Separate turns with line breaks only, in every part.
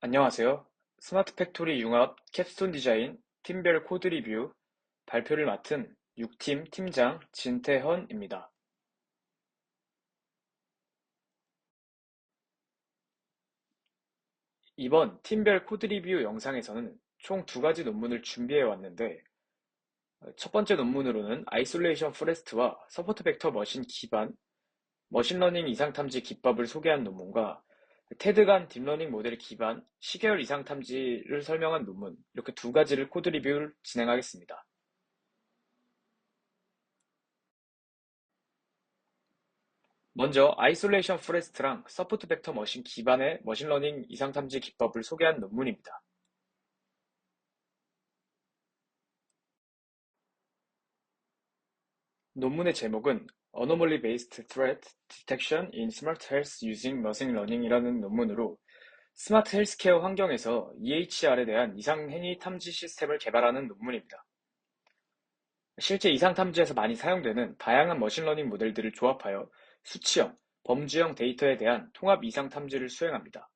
안녕하세요. 스마트 팩토리 융합 캡스톤 디자인 팀별 코드 리뷰 발표를 맡은 6팀 팀장 진태헌입니다. 이번 팀별 코드 리뷰 영상에서는 총 두 가지 논문을 준비해 왔는데, 첫 번째 논문으로는 아이솔레이션 포레스트와 서포트 벡터 머신 기반 머신러닝 이상 탐지 기법을 소개한 논문과 테드 간 딥러닝 모델 기반 시계열 이상 탐지를 설명한 논문, 이렇게 두 가지를 코드 리뷰를 진행하겠습니다. 먼저 아이솔레이션 포레스트랑 서포트 벡터 머신 기반의 머신러닝 이상 탐지 기법을 소개한 논문입니다. 논문의 제목은 Anomaly Based Threat Detection in Smart Health Using Machine Learning이라는 논문으로 스마트 헬스케어 환경에서 EHR에 대한 이상 행위 탐지 시스템을 개발하는 논문입니다. 실제 이상 탐지에서 많이 사용되는 다양한 머신러닝 모델들을 조합하여 수치형, 범주형 데이터에 대한 통합 이상 탐지를 수행합니다.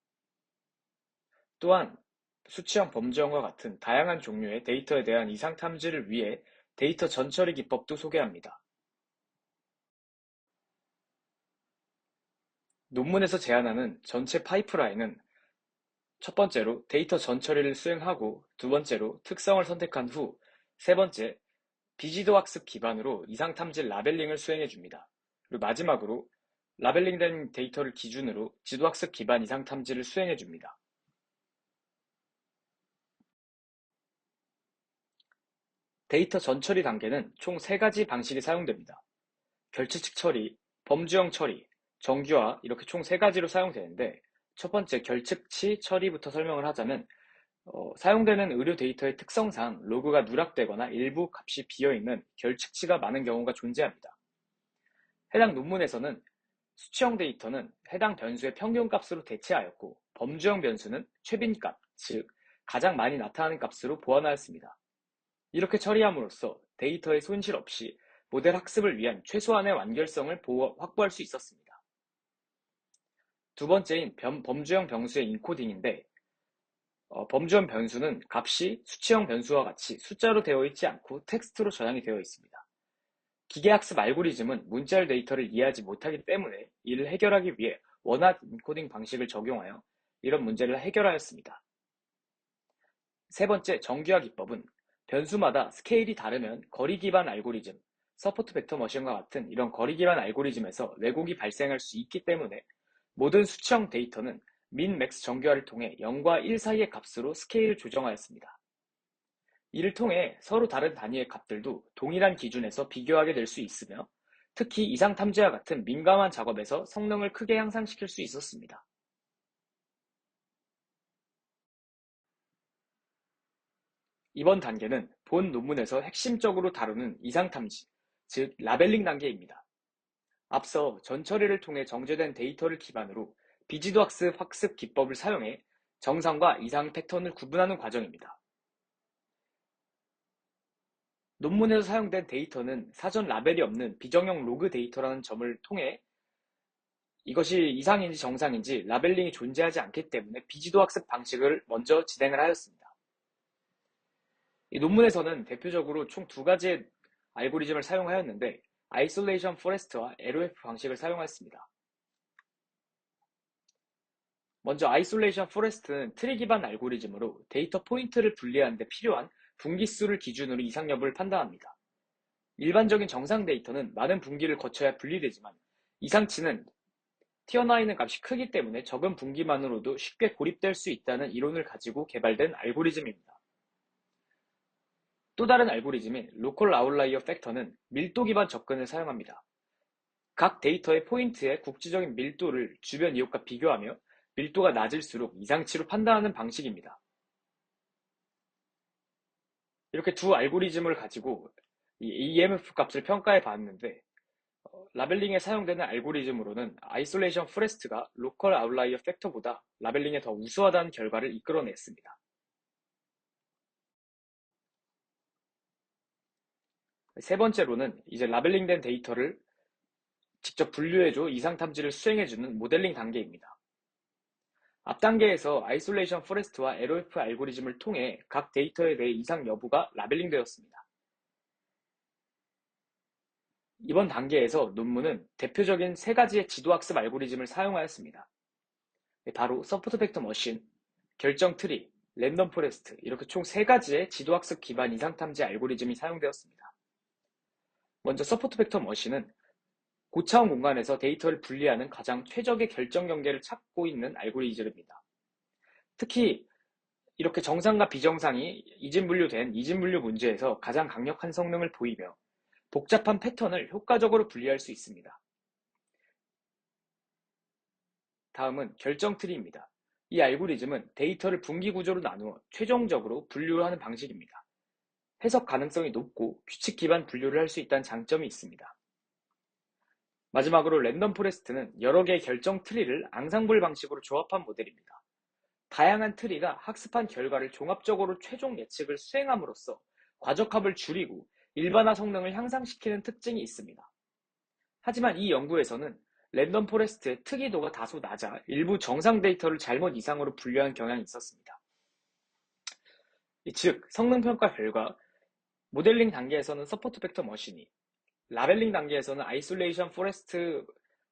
또한 수치형 범주형과 같은 다양한 종류의 데이터에 대한 이상 탐지를 위해 데이터 전처리 기법도 소개합니다. 논문에서 제안하는 전체 파이프라인은 첫 번째로 데이터 전처리를 수행하고, 두 번째로 특성을 선택한 후, 세 번째 비지도 학습 기반으로 이상 탐지 라벨링을 수행해 줍니다. 그리고 마지막으로 라벨링된 데이터를 기준으로 지도 학습 기반 이상 탐지를 수행해 줍니다. 데이터 전처리 단계는 총 세 가지 방식이 사용됩니다. 결치측 처리, 범주형 처리, 정규화, 이렇게 총 세 가지로 사용되는데, 첫 번째 결측치 처리부터 설명을 하자면, 사용되는 의료 데이터의 특성상 로그가 누락되거나 일부 값이 비어있는 결측치가 많은 경우가 존재합니다. 해당 논문에서는 수치형 데이터는 해당 변수의 평균값으로 대체하였고, 범주형 변수는 최빈값, 즉 가장 많이 나타나는 값으로 보완하였습니다. 이렇게 처리함으로써 데이터의 손실 없이 모델 학습을 위한 최소한의 완결성을 확보할 수 있었습니다. 두 번째인 범주형 변수의 인코딩인데, 범주형 변수는 값이 수치형 변수와 같이 숫자로 되어 있지 않고 텍스트로 저장이 되어 있습니다. 기계학습 알고리즘은 문자열 데이터를 이해하지 못하기 때문에 이를 해결하기 위해 원활 인코딩 방식을 적용하여 이런 문제를 해결하였습니다. 세 번째, 정규화 기법은 변수마다 스케일이 다르면 거리 기반 알고리즘, 서포트 벡터 머신과 같은 이런 거리 기반 알고리즘에서 왜곡이 발생할 수 있기 때문에 모든 수치형 데이터는 민, 맥스 정규화를 통해 0과 1 사이의 값으로 스케일을 조정하였습니다. 이를 통해 서로 다른 단위의 값들도 동일한 기준에서 비교하게 될 수 있으며, 특히 이상 탐지와 같은 민감한 작업에서 성능을 크게 향상시킬 수 있었습니다. 이번 단계는 본 논문에서 핵심적으로 다루는 이상 탐지, 즉 라벨링 단계입니다. 앞서 전처리를 통해 정제된 데이터를 기반으로 비지도 학습 기법을 사용해 정상과 이상 패턴을 구분하는 과정입니다. 논문에서 사용된 데이터는 사전 라벨이 없는 비정형 로그 데이터라는 점을 통해 이것이 이상인지 정상인지 라벨링이 존재하지 않기 때문에 비지도 학습 방식을 먼저 진행을 하였습니다. 이 논문에서는 대표적으로 총 두 가지의 알고리즘을 사용하였는데, 아이솔레이션 포레스트와 LOF 방식을 사용하였습니다. 먼저 아이솔레이션 포레스트는 트리 기반 알고리즘으로 데이터 포인트를 분리하는 데 필요한 분기수를 기준으로 이상 여부를 판단합니다. 일반적인 정상 데이터는 많은 분기를 거쳐야 분리되지만, 이상치는 튀어나와 있는 값이 크기 때문에 적은 분기만으로도 쉽게 고립될 수 있다는 이론을 가지고 개발된 알고리즘입니다. 또 다른 알고리즘인 로컬 아웃라이어 팩터는 밀도 기반 접근을 사용합니다. 각 데이터의 포인트의 국지적인 밀도를 주변 이웃과 비교하며 밀도가 낮을수록 이상치로 판단하는 방식입니다. 이렇게 두 알고리즘을 가지고 이 EMF 값을 평가해 봤는데, 라벨링에 사용되는 알고리즘으로는 아이솔레이션 포레스트가 로컬 아웃라이어 팩터보다 라벨링에 더 우수하다는 결과를 이끌어냈습니다. 세 번째로는 이제 라벨링된 데이터를 직접 분류해줘 이상 탐지를 수행해주는 모델링 단계입니다. 앞 단계에서 아이솔레이션 포레스트와 LOF 알고리즘을 통해 각 데이터에 대해 이상 여부가 라벨링되었습니다. 이번 단계에서 논문은 대표적인 세 가지의 지도학습 알고리즘을 사용하였습니다. 바로 서포트 벡터 머신, 결정 트리, 랜덤 포레스트 이렇게 총 세 가지의 지도학습 기반 이상 탐지 알고리즘이 사용되었습니다. 먼저 서포트 벡터 머신은 고차원 공간에서 데이터를 분리하는 가장 최적의 결정 경계를 찾고 있는 알고리즘입니다. 특히 이렇게 정상과 비정상이 이진분류된 이진분류 문제에서 가장 강력한 성능을 보이며 복잡한 패턴을 효과적으로 분리할 수 있습니다. 다음은 결정 트리입니다. 이 알고리즘은 데이터를 분기 구조로 나누어 최종적으로 분류하는 방식입니다. 해석 가능성이 높고 규칙 기반 분류를 할 수 있다는 장점이 있습니다. 마지막으로 랜덤 포레스트는 여러 개의 결정 트리를 앙상블 방식으로 조합한 모델입니다. 다양한 트리가 학습한 결과를 종합적으로 최종 예측을 수행함으로써 과적합을 줄이고 일반화 성능을 향상시키는 특징이 있습니다. 하지만 이 연구에서는 랜덤 포레스트의 특이도가 다소 낮아 일부 정상 데이터를 잘못 이상으로 분류한 경향이 있었습니다. 즉, 성능 평가 결과 모델링 단계에서는 서포트 벡터 머신이, 라벨링 단계에서는 아이솔레이션 포레스트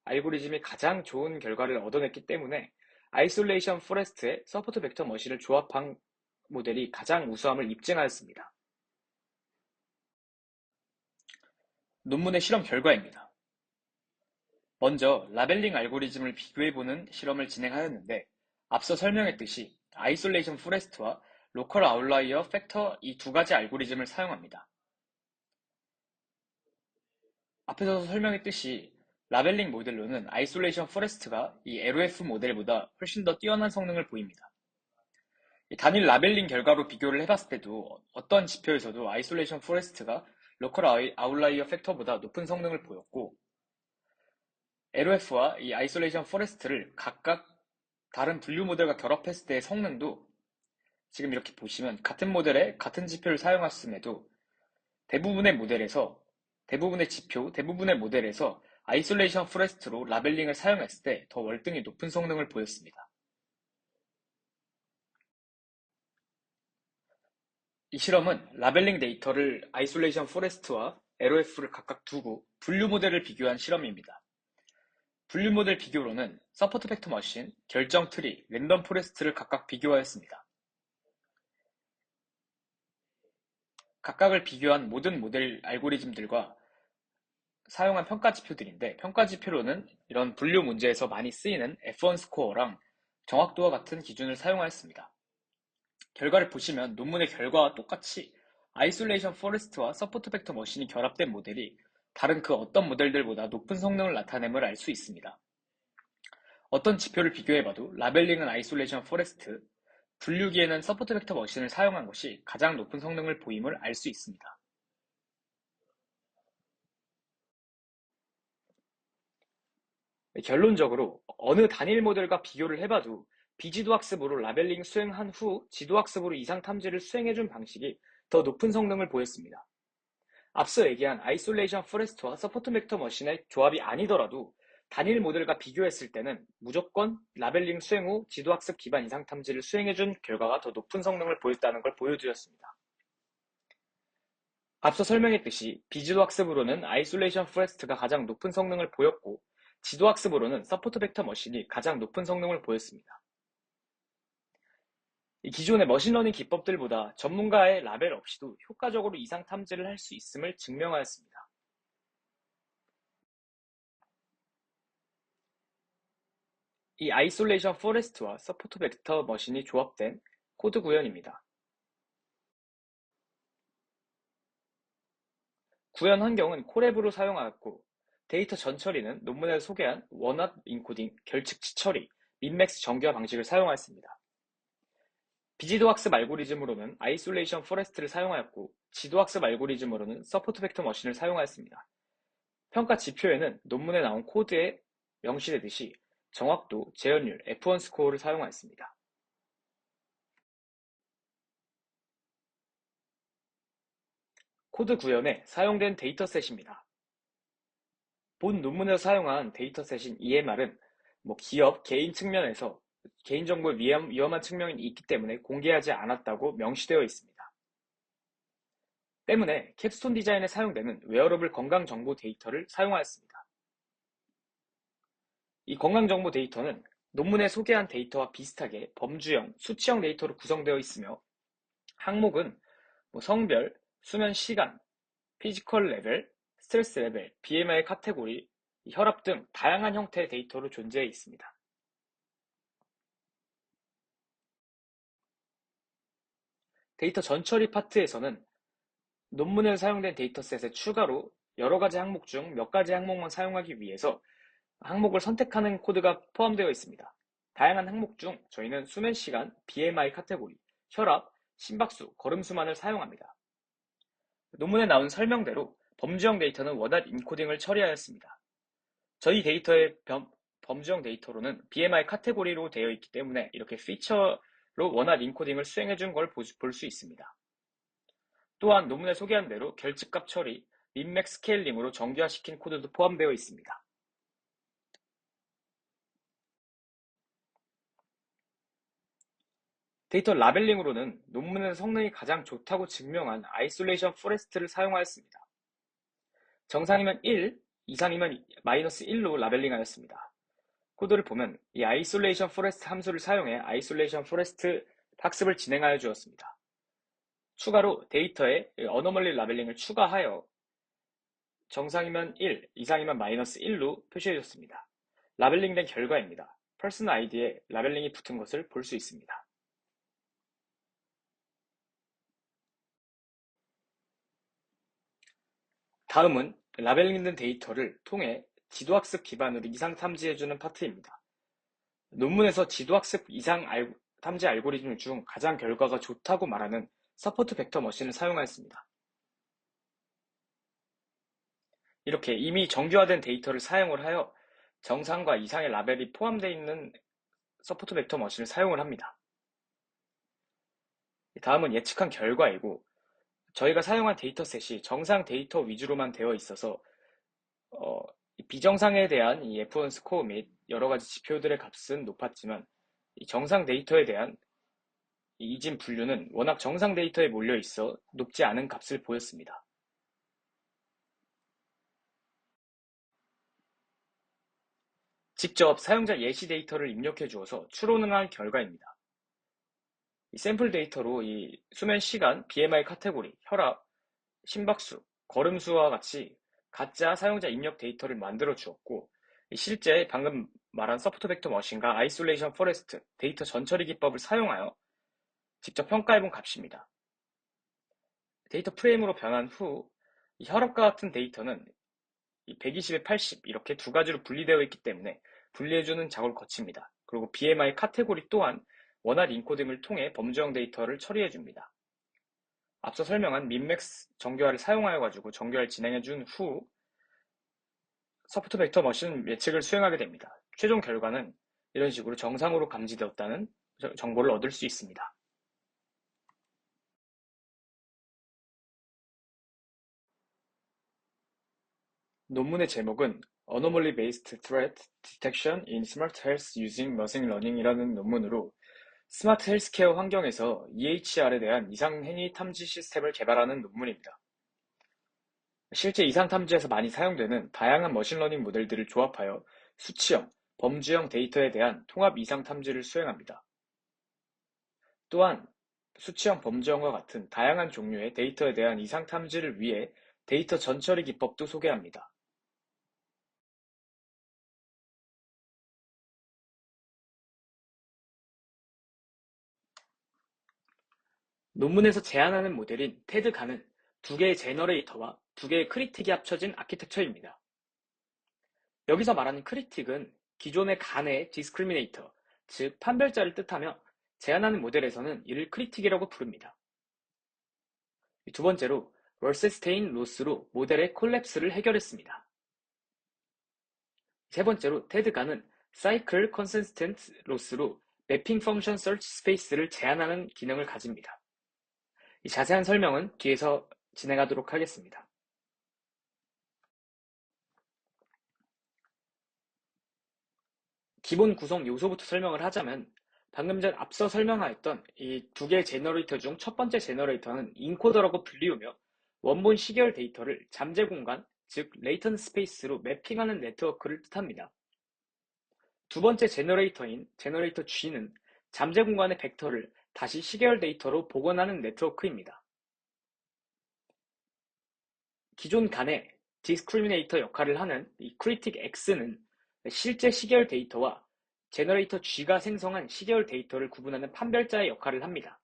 알고리즘이 가장 좋은 결과를 얻어냈기 때문에 아이솔레이션 포레스트에 서포트 벡터 머신을 조합한 모델이 가장 우수함을 입증하였습니다. 논문의 실험 결과입니다. 먼저 라벨링 알고리즘을 비교해보는 실험을 진행하였는데 앞서 설명했듯이 아이솔레이션 포레스트와 로컬 아웃라이어 팩터 이 두 가지 알고리즘을 사용합니다. 앞에서 설명했듯이 라벨링 모델로는 아이솔레이션 포레스트가 이 LOF 모델보다 훨씬 더 뛰어난 성능을 보입니다. 단일 라벨링 결과로 비교를 해봤을 때도 어떤 지표에서도 아이솔레이션 포레스트가 로컬 아웃라이어 팩터보다 높은 성능을 보였고 LOF와 이 아이솔레이션 포레스트를 각각 다른 분류 모델과 결합했을 때의 성능도 지금 이렇게 보시면 같은 모델에 같은 지표를 사용했음에도 대부분의 지표, 대부분의 모델에서 아이솔레이션 포레스트로 라벨링을 사용했을 때 더 월등히 높은 성능을 보였습니다. 이 실험은 라벨링 데이터를 아이솔레이션 포레스트와 LOF를 각각 두고 분류 모델을 비교한 실험입니다. 분류 모델 비교로는 서포트 벡터 머신, 결정 트리, 랜덤 포레스트를 각각 비교하였습니다. 각각을 비교한 모든 모델 알고리즘들과 사용한 평가 지표들인데 평가 지표로는 이런 분류 문제에서 많이 쓰이는 F1 스코어랑 정확도와 같은 기준을 사용하였습니다. 결과를 보시면 논문의 결과와 똑같이 아이솔레이션 포레스트와 서포트 벡터 머신이 결합된 모델이 다른 그 어떤 모델들보다 높은 성능을 나타냄을 알 수 있습니다. 어떤 지표를 비교해봐도 라벨링은 아이솔레이션 포레스트, 분류기에는 서포트 벡터 머신을 사용한 것이 가장 높은 성능을 보임을 알 수 있습니다. 결론적으로 어느 단일 모델과 비교를 해봐도 비지도학습으로 라벨링 수행한 후 지도학습으로 이상 탐지를 수행해준 방식이 더 높은 성능을 보였습니다. 앞서 얘기한 아이솔레이션 포레스트와 서포트 벡터 머신의 조합이 아니더라도 단일 모델과 비교했을 때는 무조건 라벨링 수행 후 지도학습 기반 이상 탐지를 수행해준 결과가 더 높은 성능을 보였다는 걸 보여드렸습니다. 앞서 설명했듯이 비지도학습으로는 아이솔레이션 포레스트가 가장 높은 성능을 보였고 지도학습으로는 서포트 벡터 머신이 가장 높은 성능을 보였습니다. 이 기존의 머신러닝 기법들보다 전문가의 라벨 없이도 효과적으로 이상 탐지를 할 수 있음을 증명하였습니다. 이 아이솔레이션 포레스트와 서포트 벡터 머신이 조합된 코드 구현입니다. 구현 환경은 콜앱으로 사용하였고 데이터 전처리는 논문에서 소개한 원핫 인코딩, 결측치 처리, 민맥스 정교화 방식을 사용하였습니다. 비지도학습 알고리즘으로는 아이솔레이션 포레스트를 사용하였고 지도학습 알고리즘으로는 서포트 벡터 머신을 사용하였습니다. 평가 지표에는 논문에 나온 코드에 명시되듯이 정확도, 재현율, F1 스코어를 사용하였습니다. 코드 구현에 사용된 데이터셋입니다. 본 논문에서 사용한 데이터셋인 EMR은 기업, 개인 측면에서 개인정보에 위험한 측면이 있기 때문에 공개하지 않았다고 명시되어 있습니다. 때문에 캡스톤 디자인에 사용되는 웨어러블 건강정보 데이터를 사용하였습니다. 이 건강정보 데이터는 논문에 소개한 데이터와 비슷하게 범주형, 수치형 데이터로 구성되어 있으며 항목은 성별, 수면 시간, 피지컬 레벨, 스트레스 레벨, BMI 카테고리, 혈압 등 다양한 형태의 데이터로 존재해 있습니다. 데이터 전처리 파트에서는 논문에 사용된 데이터셋에 추가로 여러 가지 항목 중 몇 가지 항목만 사용하기 위해서 항목을 선택하는 코드가 포함되어 있습니다. 다양한 항목 중 저희는 수면 시간, BMI 카테고리, 혈압, 심박수, 걸음수만을 사용합니다. 논문에 나온 설명대로 범주형 데이터는 원활 인코딩을 처리하였습니다. 저희 데이터의 범주형 데이터로는 BMI 카테고리로 되어 있기 때문에 이렇게 피처로 원활 인코딩을 수행해준 걸 볼 수 있습니다. 또한 논문에 소개한 대로 결집값 처리, 민맥 스케일링으로 정교화시킨 코드도 포함되어 있습니다. 데이터 라벨링으로는 논문에서 성능이 가장 좋다고 증명한 아이솔레이션 포레스트를 사용하였습니다. 정상이면 1, 이상이면 -1로 라벨링하였습니다. 코드를 보면 이 아이솔레이션 포레스트 함수를 사용해 아이솔레이션 포레스트 학습을 진행하여 주었습니다. 추가로 데이터에 어노멀리 라벨링을 추가하여 정상이면 1, 이상이면 -1로 표시해 줬습니다. 라벨링된 결과입니다. 퍼슨 아이디에 라벨링이 붙은 것을 볼 수 있습니다. 다음은 라벨링된 데이터를 통해 지도학습 기반으로 이상 탐지해주는 파트입니다. 논문에서 지도학습 이상 탐지 알고리즘 중 가장 결과가 좋다고 말하는 서포트 벡터 머신을 사용하였습니다. 이렇게 이미 정교화된 데이터를 사용을 하여 정상과 이상의 라벨이 포함되어 있는 서포트 벡터 머신을 사용을 합니다. 다음은 예측한 결과이고 저희가 사용한 데이터셋이 정상 데이터 위주로만 되어 있어서 비정상에 대한 이 F1 스코어 및 여러 가지 지표들의 값은 높았지만 이 정상 데이터에 대한 이진 분류는 워낙 정상 데이터에 몰려 있어 높지 않은 값을 보였습니다. 직접 사용자 예시 데이터를 입력해 주어서 추론할 결과입니다. 이 샘플 데이터로 이 수면 시간, BMI 카테고리, 혈압, 심박수, 걸음수와 같이 가짜 사용자 입력 데이터를 만들어 주었고 실제 방금 말한 서포트 벡터 머신과 아이솔레이션 포레스트 데이터 전처리 기법을 사용하여 직접 평가해 본 값입니다. 데이터 프레임으로 변한 후 혈압과 같은 데이터는 120에 80 이렇게 두 가지로 분리되어 있기 때문에 분리해주는 작업을 거칩니다. 그리고 BMI 카테고리 또한 원활 인코딩을 통해 범주형 데이터를 처리해줍니다. 앞서 설명한 민맥스 정교화를 사용하여 가지고 정교화를 진행해준 후 서포트 벡터 머신 예측을 수행하게 됩니다. 최종 결과는 이런 식으로 정상으로 감지되었다는 정보를 얻을 수 있습니다. 논문의 제목은 Anomaly Based Threat Detection in Smart Health Using Machine Learning이라는 논문으로 스마트 헬스케어 환경에서 EHR에 대한 이상 행위 탐지 시스템을 개발하는 논문입니다. 실제 이상 탐지에서 많이 사용되는 다양한 머신러닝 모델들을 조합하여 수치형, 범주형 데이터에 대한 통합 이상 탐지를 수행합니다. 또한 수치형, 범주형과 같은 다양한 종류의 데이터에 대한 이상 탐지를 위해 데이터 전처리 기법도 소개합니다. 논문에서 제안하는 모델인 테드간은 두 개의 제너레이터와 두 개의 크리틱이 합쳐진 아키텍처입니다. 여기서 말하는 크리틱은 기존의 간의 디스크리미네이터, 즉 판별자를 뜻하며 제안하는 모델에서는 이를 크리틱이라고 부릅니다. 두 번째로 월세스테인 로스로 모델의 콜랩스를 해결했습니다. 세 번째로 테드간은 사이클 컨시스텐트 로스로 매핑 펑션 서치 스페이스를 제한하는 기능을 가집니다. 이 자세한 설명은 뒤에서 진행하도록 하겠습니다. 기본 구성 요소부터 설명을 하자면 방금 전 앞서 설명하였던 이 두 개의 제너레이터 중 첫 번째 제너레이터는 인코더라고 불리우며 원본 시계열 데이터를 잠재 공간, 즉 레이턴 스페이스로 매핑하는 네트워크를 뜻합니다. 두 번째 제너레이터인 제너레이터 G는 잠재 공간의 벡터를 다시 시계열 데이터로 복원하는 네트워크입니다. 기존 간의 디스크리미네이터 역할을 하는 이 크리틱 X는 실제 시계열 데이터와 제너레이터 G가 생성한 시계열 데이터를 구분하는 판별자의 역할을 합니다.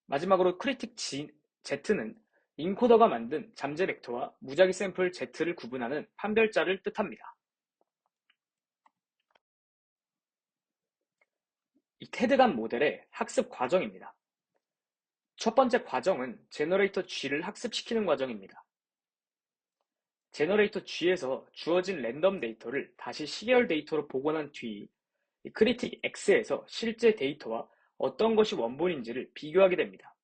마지막으로 크리틱 Z는 인코더가 만든 잠재 벡터와 무작위 샘플 Z를 구분하는 판별자를 뜻합니다. 이 테드간 모델의 학습 과정입니다. 첫 번째 과정은 제너레이터 G를 학습시키는 과정입니다. 제너레이터 G에서 주어진 랜덤 데이터를 다시 시계열 데이터로 복원한 뒤 크리틱 X에서 실제 데이터와 어떤 것이 원본인지를 비교하게 됩니다.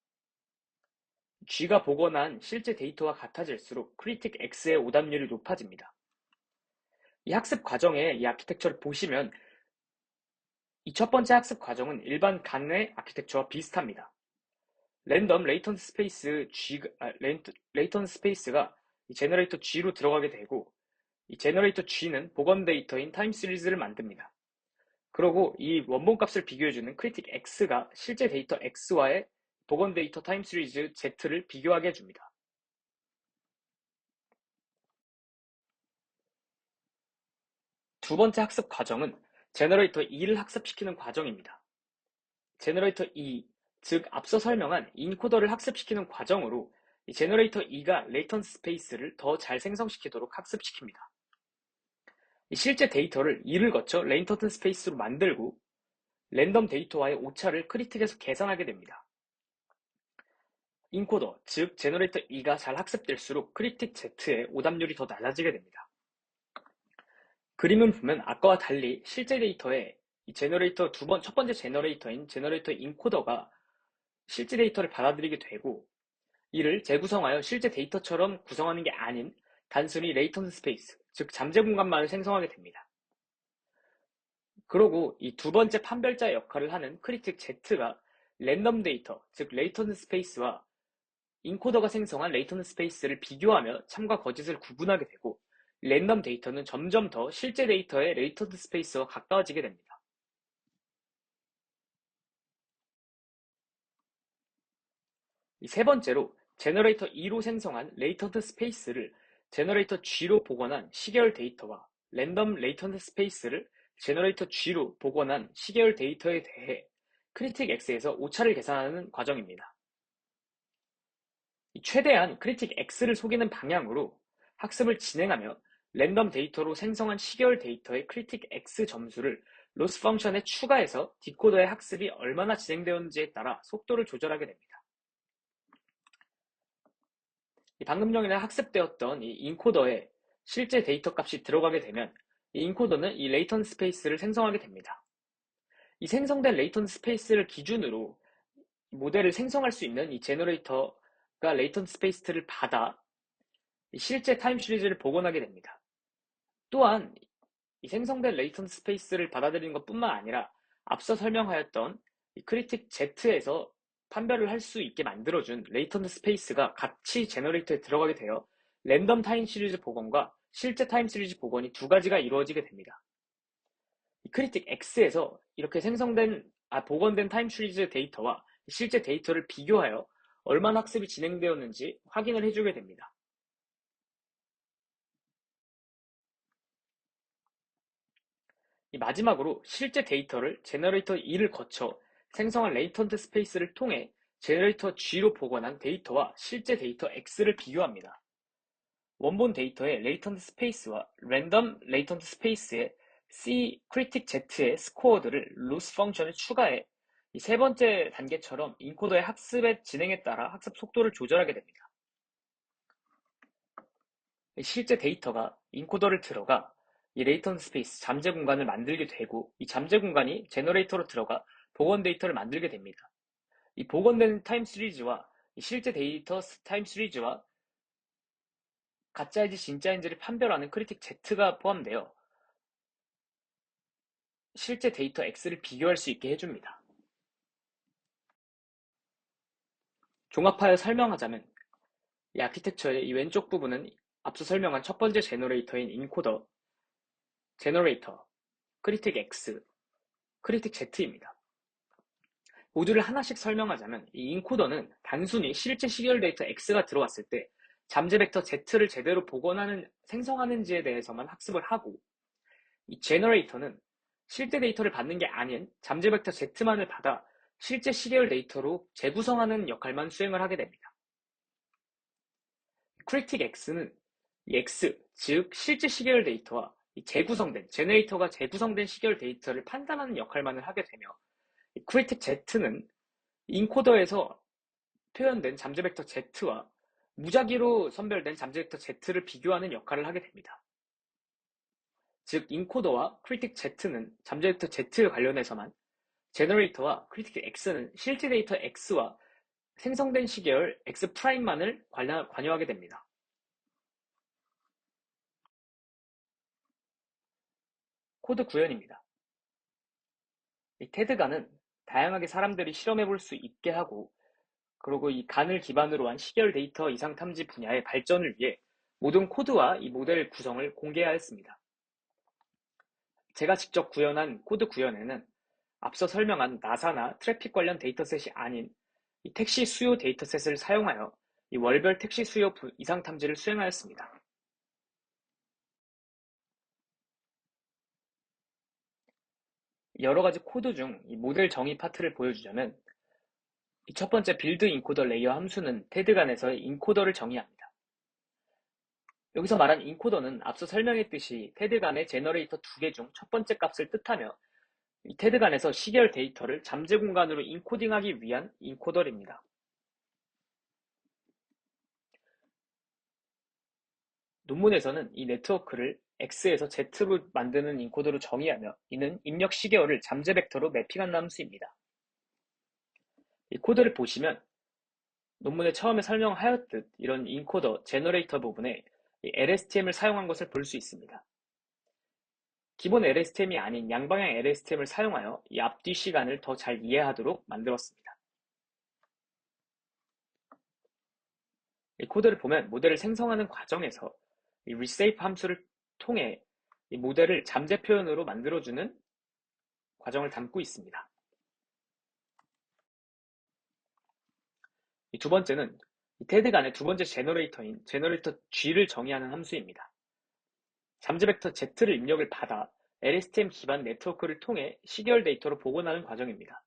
G가 복원한 실제 데이터와 같아질수록 크리틱 X의 오답률이 높아집니다. 이 학습 과정의 이 아키텍처를 보시면 이 첫 번째 학습 과정은 일반 간의 아키텍처와 비슷합니다. 랜덤 레이턴트 스페이스 레이턴트 스페이스가 이 제너레이터 G로 들어가게 되고 이 제너레이터 G는 복원 데이터인 타임 시리즈를 만듭니다. 그리고 이 원본 값을 비교해주는 크리틱 X가 실제 데이터 X와의 복원 데이터 타임 시리즈 Z를 비교하게 해줍니다. 두 번째 학습 과정은 제너레이터 E를 학습시키는 과정입니다. 제너레이터 E, 즉 앞서 설명한 인코더를 학습시키는 과정으로 이 제너레이터 E가 레이턴트 스페이스를 더 잘 생성시키도록 학습시킵니다. 실제 데이터를 E를 거쳐 레이턴트 스페이스로 만들고 랜덤 데이터와의 오차를 크리틱에서 계산하게 됩니다. 인코더, 즉 제너레이터 E가 잘 학습될수록 크리틱 Z의 오답률이 더 낮아지게 됩니다. 그림을 보면 아까와 달리 실제 데이터에 이 제너레이터 첫 번째 제너레이터인 제너레이터 인코더가 실제 데이터를 받아들이게 되고 이를 재구성하여 실제 데이터처럼 구성하는 게 아닌 단순히 레이턴트 스페이스, 즉 잠재 공간만을 생성하게 됩니다. 그러고 이 두 번째 판별자의 역할을 하는 크리틱 Z가 랜덤 데이터, 즉 레이턴트 스페이스와 인코더가 생성한 레이턴트 스페이스를 비교하며 참과 거짓을 구분하게 되고 랜덤 데이터는 점점 더 실제 데이터의 레이턴트 스페이스와 가까워지게 됩니다. 세 번째로 제너레이터 E로 생성한 레이턴트 스페이스를 제너레이터 G로 복원한 시계열 데이터와 랜덤 레이턴트 스페이스를 제너레이터 G로 복원한 시계열 데이터에 대해 크리틱 X에서 오차를 계산하는 과정입니다. 최대한 크리틱 X를 속이는 방향으로 학습을 진행하며 랜덤 데이터로 생성한 시계열 데이터의 크리틱 X 점수를 로스 펑션에 추가해서 디코더의 학습이 얼마나 진행되었는지에 따라 속도를 조절하게 됩니다. 방금 전에 학습되었던 이 인코더에 실제 데이터 값이 들어가게 되면 이 인코더는 이 레이턴 스페이스를 생성하게 됩니다. 이 생성된 레이턴 스페이스를 기준으로 모델을 생성할 수 있는 이 제너레이터가 레이턴 스페이스를 받아 실제 타임 시리즈를 복원하게 됩니다. 또한 이 생성된 레이턴 스페이스를 받아들이는 것뿐만 아니라 앞서 설명하였던 이 크리틱 Z에서 판별을 할 수 있게 만들어준 레이턴트 스페이스가 같이 제너레이터에 들어가게 되어 랜덤 타임 시리즈 복원과 실제 타임 시리즈 복원이 두 가지가 이루어지게 됩니다. 이 크리틱 X에서 이렇게 복원된 타임 시리즈 데이터와 실제 데이터를 비교하여 얼마나 학습이 진행되었는지 확인을 해주게 됩니다. 마지막으로 실제 데이터를 제너레이터 E를 거쳐 생성한 레이턴트 스페이스를 통해 제너레이터 G로 복원한 데이터와 실제 데이터 X를 비교합니다. 원본 데이터의 레이턴트 스페이스와 랜덤 레이턴트 스페이스의 C 크리틱 Z의 스코어들을 로스 펑션에 추가해 이 세 번째 단계처럼 인코더의 학습의 진행에 따라 학습 속도를 조절하게 됩니다. 실제 데이터가 인코더를 들어가 이 레이턴트 스페이스 잠재 공간을 만들게 되고 이 잠재 공간이 제너레이터로 들어가 복원 데이터를 만들게 됩니다. 이 복원된 타임 시리즈와 이 실제 데이터 타임 시리즈와 가짜인지 진짜인지를 판별하는 크리틱 Z가 포함되어 실제 데이터 X를 비교할 수 있게 해줍니다. 종합하여 설명하자면 이 아키텍처의 이 왼쪽 부분은 앞서 설명한 첫 번째 제너레이터인 인코더, 제너레이터, 크리틱 X, 크리틱 Z입니다. 모두를 하나씩 설명하자면 이 인코더는 단순히 실제 시계열 데이터 X가 들어왔을 때 잠재 벡터 Z를 제대로 복원하는, 생성하는지에 대해서만 학습을 하고, 이 제너레이터는 실제 데이터를 받는 게 아닌 잠재 벡터 Z만을 받아 실제 시계열 데이터로 재구성하는 역할만 수행을 하게 됩니다. 크리틱 X는 이 X, 즉 실제 시계열 데이터와 이 재구성된, 제너레이터가 재구성된 시계열 데이터를 판단하는 역할만을 하게 되며, 이 크리틱 Z는 인코더에서 표현된 잠재 벡터 Z와 무작위로 선별된 잠재 벡터 Z를 비교하는 역할을 하게 됩니다. 즉 인코더와 크리틱 Z는 잠재 벡터 Z 관련해서만, 제너레이터와 크리틱 X는 실제 데이터 X와 생성된 시계열 X'만을 관여하게 됩니다. 코드 구현입니다. 이 테드간은 다양하게 사람들이 실험해 볼 수 있게 하고, 그리고 이 간을 기반으로 한 시계열 데이터 이상 탐지 분야의 발전을 위해 모든 코드와 이 모델 구성을 공개하였습니다. 제가 직접 구현한 코드 구현에는 앞서 설명한 나사나 트래픽 관련 데이터셋이 아닌 이 택시 수요 데이터셋을 사용하여 이 월별 택시 수요 이상 탐지를 수행하였습니다. 여러 가지 코드 중 이 모델 정의 파트를 보여주자면, 이 첫 번째 빌드 인코더 레이어 함수는 테드간에서의 인코더를 정의합니다. 여기서 말한 인코더는 앞서 설명했듯이 테드간의 제너레이터 두 개 중 첫 번째 값을 뜻하며, 이 테드간에서 시계열 데이터를 잠재 공간으로 인코딩하기 위한 인코더입니다. 논문에서는 이 네트워크를 X에서 Z로 만드는 인코더로 정의하며, 이는 입력 시계열을 잠재 벡터로 매핑한 함수입니다. 이 코드를 보시면 논문에 처음에 설명하였듯 이런 인코더, 제너레이터 부분에 LSTM을 사용한 것을 볼 수 있습니다. 기본 LSTM이 아닌 양방향 LSTM을 사용하여 이 앞뒤 시간을 더 잘 이해하도록 만들었습니다. 이 코드를 보면 모델을 생성하는 과정에서 이 reshape 함수를 통해 이 모델을 잠재 표현으로 만들어주는 과정을 담고 있습니다. 이 두 번째는 테드간의 두 번째 제너레이터인 제너레이터 G를 정의하는 함수입니다. 잠재 벡터 Z를 입력을 받아 LSTM 기반 네트워크를 통해 시계열 데이터로 복원하는 과정입니다.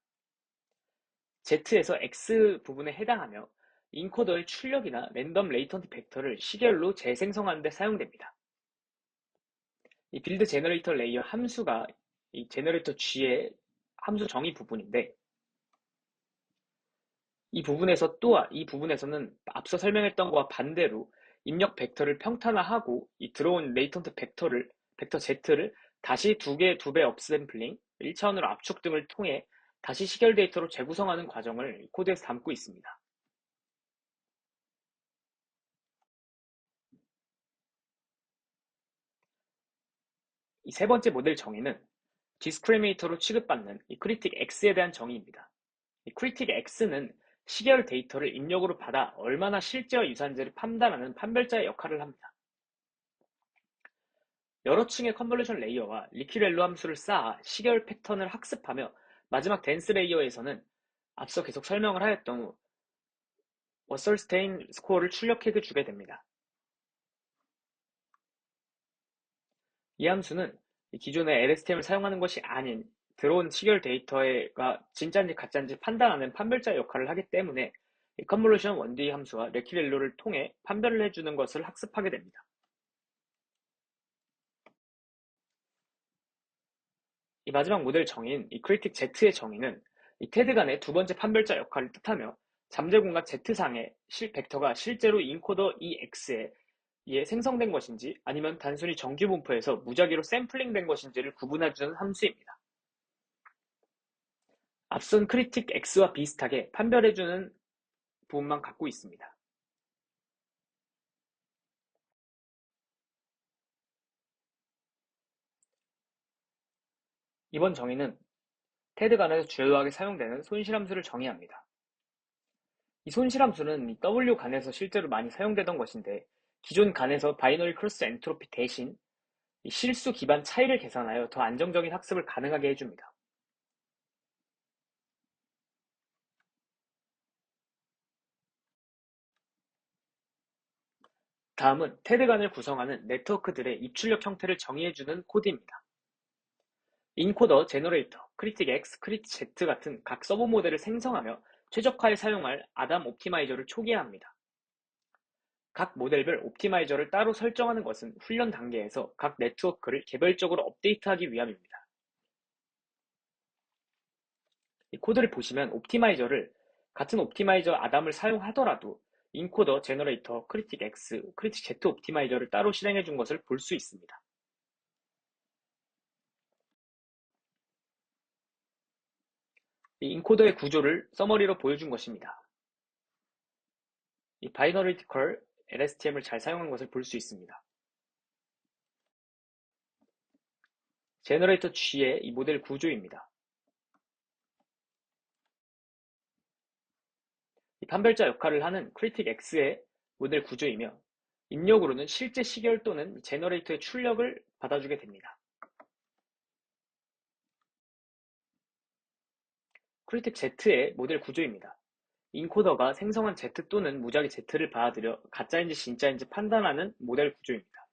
Z에서 X 부분에 해당하며 인코더의 출력이나 랜덤 레이턴트 벡터를 시계열로 재생성하는 데 사용됩니다. 이 빌드 제너레이터 레이어 함수가 이 제너레이터 G의 함수 정의 부분인데, 이 부분에서는 앞서 설명했던 것과 반대로 입력 벡터를 평탄화하고 이 들어온 레이턴트 벡터 Z를 다시 두 배 업샘플링, 1차원으로 압축 등을 통해 다시 시계열 데이터로 재구성하는 과정을 코드에서 담고 있습니다. 이 세 번째 모델 정의는 디스크리미네이터로 취급받는 이 크리틱 X에 대한 정의입니다. 이 크리틱 X는 시계열 데이터를 입력으로 받아 얼마나 실제와 유사한지를 판단하는 판별자의 역할을 합니다. 여러 층의 컨볼루션 레이어와 리퀴렐로 함수를 쌓아 시계열 패턴을 학습하며 마지막 댄스 레이어에서는 앞서 계속 설명을 하였던 워설스테인 스코어를 출력해 주게 됩니다. 이 함수는 기존의 LSTM을 사용하는 것이 아닌 들어온 시계열 데이터가 진짜인지 가짜인지 판단하는 판별자 역할을 하기 때문에 컨볼루션 1D 함수와 리퀴렐로를 통해 판별을 해주는 것을 학습하게 됩니다. 이 마지막 모델 정의인 이 크리틱 Z의 정의는 이 테드 간의 두 번째 판별자 역할을 뜻하며, 잠재 공간 Z상의 벡터가 실제로 인코더 EX에 생성된 것인지 아니면 단순히 정규 분포에서 무작위로 샘플링된 것인지를 구분해주는 함수입니다. 앞선 크리틱 X와 비슷하게 판별해주는 부분만 갖고 있습니다. 이번 정의는 테드 간에서 주요하게 사용되는 손실함수를 정의합니다. 이 손실함수는 이 W 간에서 실제로 많이 사용되던 것인데 기존 간에서 바이너리 크로스 엔트로피 대신 이 실수 기반 차이를 계산하여 더 안정적인 학습을 가능하게 해줍니다. 다음은 테드 간을 구성하는 네트워크들의 입출력 형태를 정의해주는 코드입니다. 인코더, 제너레이터, 크리틱 X, 크리틱 Z 같은 각 서브 모델을 생성하며 최적화에 사용할 아담 옵티마이저를 초기화합니다. 각 모델별 옵티마이저를 따로 설정하는 것은 훈련 단계에서 각 네트워크를 개별적으로 업데이트하기 위함입니다. 이 코드를 보시면 옵티마이저를 같은 옵티마이저 아담을 사용하더라도 인코더, 제너레이터, 크리틱 X, 크리틱 Z 옵티마이저를 따로 실행해 준 것을 볼 수 있습니다. 이 인코더의 구조를 서머리로 보여준 것입니다. 이 바이너리티컬 LSTM을 잘 사용한 것을 볼 수 있습니다. 제너레이터 G의 이 모델 구조입니다. 이 판별자 역할을 하는 크리틱 X의 모델 구조이며 입력으로는 실제 시계열 또는 제너레이터의 출력을 받아주게 됩니다. 크리틱 Z의 모델 구조입니다. 인코더가 생성한 Z 또는 무작위 Z를 받아들여 가짜인지 진짜인지 판단하는 모델 구조입니다.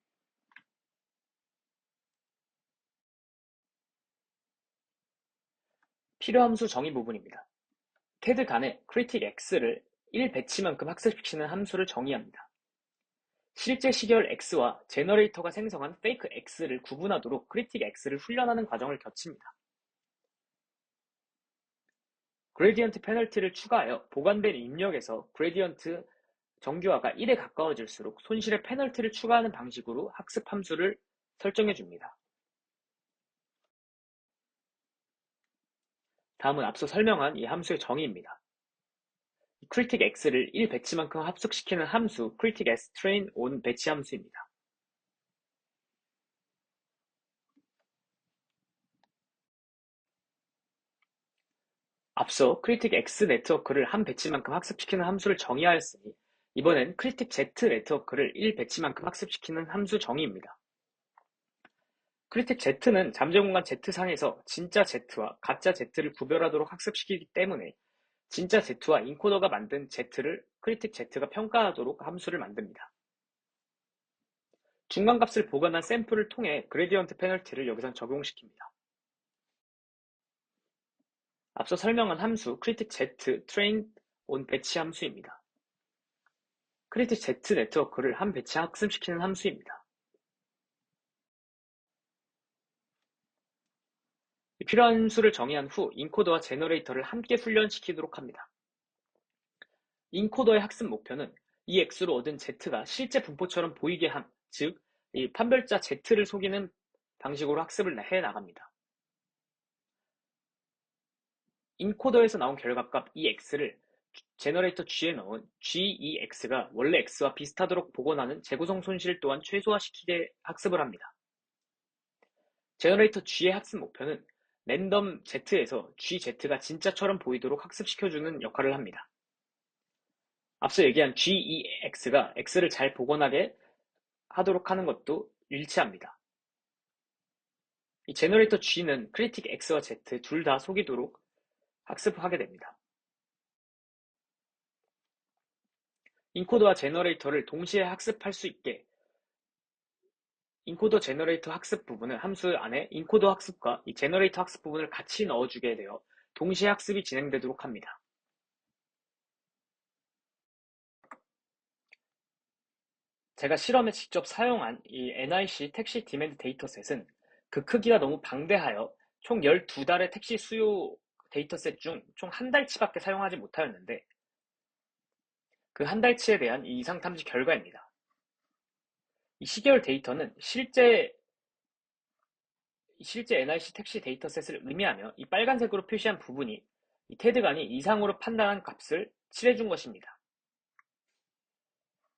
필요함수 정의 부분입니다. 테드 간에 크리틱 X를 1배치만큼 학습시키는 함수를 정의합니다. 실제 시계열 X와 제너레이터가 생성한 페이크 X를 구분하도록 크리틱 X를 훈련하는 과정을 거칩니다. 그레디언트 페널티를 추가하여 보관된 입력에서 그레디언트 정규화가 1에 가까워질수록 손실의 페널티를 추가하는 방식으로 학습 함수를 설정해 줍니다. 다음은 앞서 설명한 이 함수의 정의입니다. 크리틱 X를 1배치만큼 합숙시키는 함수 critic S train on 배치 함수입니다. 앞서 크리틱 X 네트워크를 한 배치만큼 학습시키는 함수를 정의하였으니 이번엔 크리틱 Z 네트워크를 1배치만큼 학습시키는 함수 정의입니다. 크리틱 Z는 잠재공간 Z상에서 진짜 Z와 가짜 Z를 구별하도록 학습시키기 때문에 진짜 Z와 인코더가 만든 Z를 크리틱 Z가 평가하도록 함수를 만듭니다. 중간값을 보관한 샘플을 통해 그레디언트 페널티를 여기선 적용시킵니다. 앞서 설명한 함수 critic Z train on 배치 함수입니다. critic Z 네트워크를 한 배치 학습시키는 함수입니다. 필요한 수를 정의한 후 인코더와 제너레이터를 함께 훈련시키도록 합니다. 인코더의 학습 목표는 이 X로 얻은 Z가 실제 분포처럼 보이게 함, 즉, 이 판별자 Z를 속이는 방식으로 학습을 해 나갑니다. 인코더에서 나온 결과값 EX를 제너레이터 G에 넣은 GEX가 원래 X와 비슷하도록 복원하는 재구성 손실 또한 최소화시키게 학습을 합니다. 제너레이터 G의 학습 목표는 랜덤 Z에서 GZ가 진짜처럼 보이도록 학습시켜주는 역할을 합니다. 앞서 얘기한 GEX가 X를 잘 복원하게 하도록 하는 것도 일치합니다. 이 제너레이터 G는 크리틱 X와 Z 둘 다 속이도록 학습하게 됩니다. 인코더와 제너레이터를 동시에 학습할 수 있게 인코더 제너레이터 학습 부분은 함수 안에 인코더 학습과 이 제너레이터 학습 부분을 같이 넣어주게 되어 동시에 학습이 진행되도록 합니다. 제가 실험에 직접 사용한 이 NIC 택시 디맨드 데이터셋은 그 크기가 너무 방대하여 총 12달의 택시 수요 데이터셋 중 총 한 달치밖에 사용하지 못하였는데 그 한 달치에 대한 이 이상 탐지 결과입니다. 이 시계열 데이터는 실제 NIC 택시 데이터셋을 의미하며 이 빨간색으로 표시한 부분이 이 테드간이 이상으로 판단한 값을 칠해준 것입니다.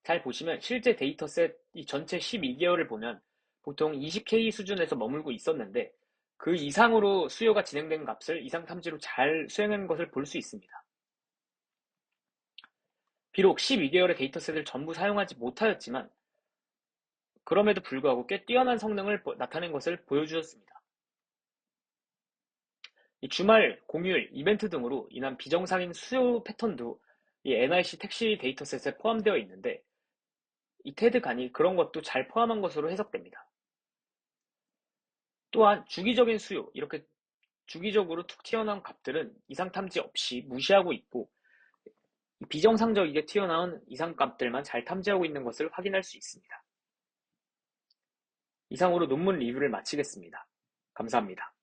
잘 보시면 실제 데이터셋 이 전체 12개월을 보면 보통 20K 수준에서 머물고 있었는데 그 이상으로 수요가 진행된 값을 이상 탐지로 잘 수행한 것을 볼 수 있습니다. 비록 12개월의 데이터셋을 전부 사용하지 못하였지만 그럼에도 불구하고 꽤 뛰어난 성능을 나타낸 것을 보여주었습니다. 이 주말, 공휴일, 이벤트 등으로 인한 비정상인 수요 패턴도 이 NIC 택시 데이터셋에 포함되어 있는데 이 테드 간이 그런 것도 잘 포함한 것으로 해석됩니다. 또한 주기적인 수요, 이렇게 주기적으로 툭 튀어나온 값들은 이상 탐지 없이 무시하고 있고 비정상적이게 튀어나온 이상 값들만 잘 탐지하고 있는 것을 확인할 수 있습니다. 이상으로 논문 리뷰를 마치겠습니다. 감사합니다.